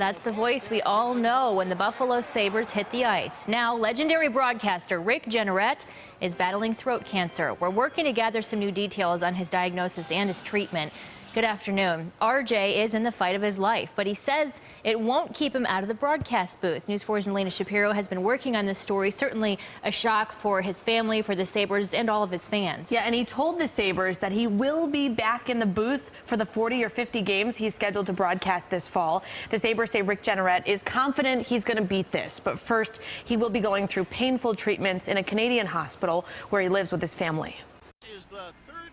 That's the voice we all know when the Buffalo Sabres hit the ice. Now, legendary broadcaster Rick Jeanneret is battling throat cancer. We're working to gather some new details on his diagnosis and his treatment. Good afternoon. RJ is in the fight of his life, but he says it won't keep him out of the broadcast booth. News 4's Elena Shapiro has been working on this story. Certainly a shock for his family, for the Sabres, and all of his fans. Yeah, and he told the Sabres that he will be back in the booth for the 40 or 50 games he's scheduled to broadcast this fall. The Sabres say Rick Jeanneret is confident he's going to beat this, but first he will be going through painful treatments in a Canadian hospital where he lives with his family.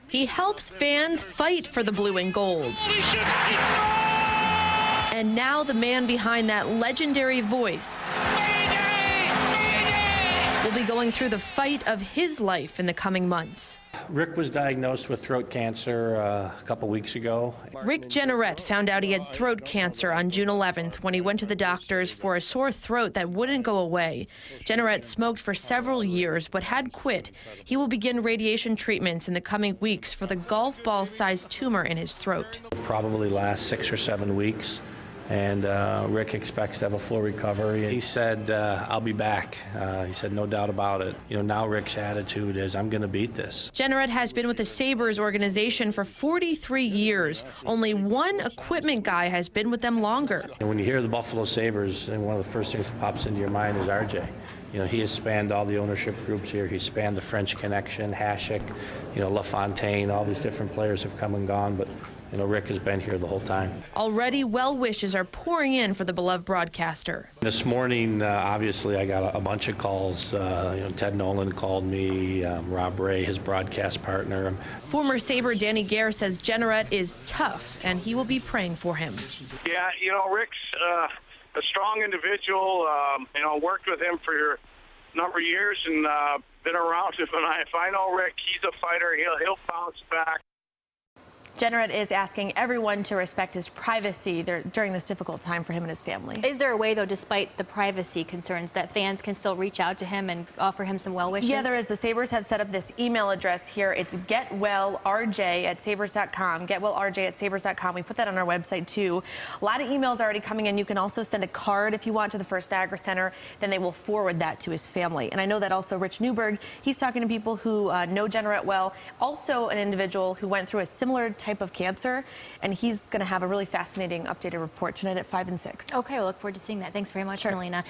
He helps fans fight for the blue and gold. And now the man behind that legendary voice will be going through the fight of his life in the coming months. Rick was diagnosed with throat cancer a couple weeks ago. Rick Jeanneret found out he had throat cancer on June 11th when he went to the doctors for a sore throat that wouldn't go away. Jeanneret smoked for several years but had quit. He will begin radiation treatments in the coming weeks for the golf ball-sized tumor in his throat. Probably last 6 or 7 weeks. And Rick expects to have a full recovery. He said, I'll be back. He said, no doubt about it. You know, now Rick's attitude is, I'm going to beat this. Jeanneret has been with the Sabres organization for 43 years. Only one equipment guy has been with them longer. And when you hear the Buffalo Sabres, and one of the first things that pops into your mind is RJ. You know, he has spanned all the ownership groups here. He's spanned the French Connection, Hasek, you know, LaFontaine. All these different players have come and gone, but you know, Rick has been here the whole time. Already, well wishes are pouring in for the beloved broadcaster. This morning, obviously, I got a bunch of calls. You know, Ted Nolan called me, Rob Ray, his broadcast partner. Former Sabre Danny Gare says Jeanneret is tough, and he will be praying for him. Yeah, you know, Rick's a strong individual. You know, worked with him for a number of years and been around him. And if I know Rick, he's a fighter. He'll bounce back. Jeanneret is asking everyone to respect his privacy during this difficult time for him and his family. Is there a way, though, despite the privacy concerns, that fans can still reach out to him and offer him some well wishes? Yeah, there is. The Sabres have set up this email address here. It's getwellrj@sabres.com. Getwellrj@sabres.com. We put that on our website, too. A lot of emails already coming in. You can also send a card if you want to the First Niagara Center. Then they will forward that to his family. And I know that also Rich Newberg, he's talking to people who know Jeanneret well. Also an individual who went through a similar type of cancer, and he's going to have a really fascinating updated report tonight at 5 and 6. Okay, we'll look forward to seeing that. Thanks very much, Sure. Melina.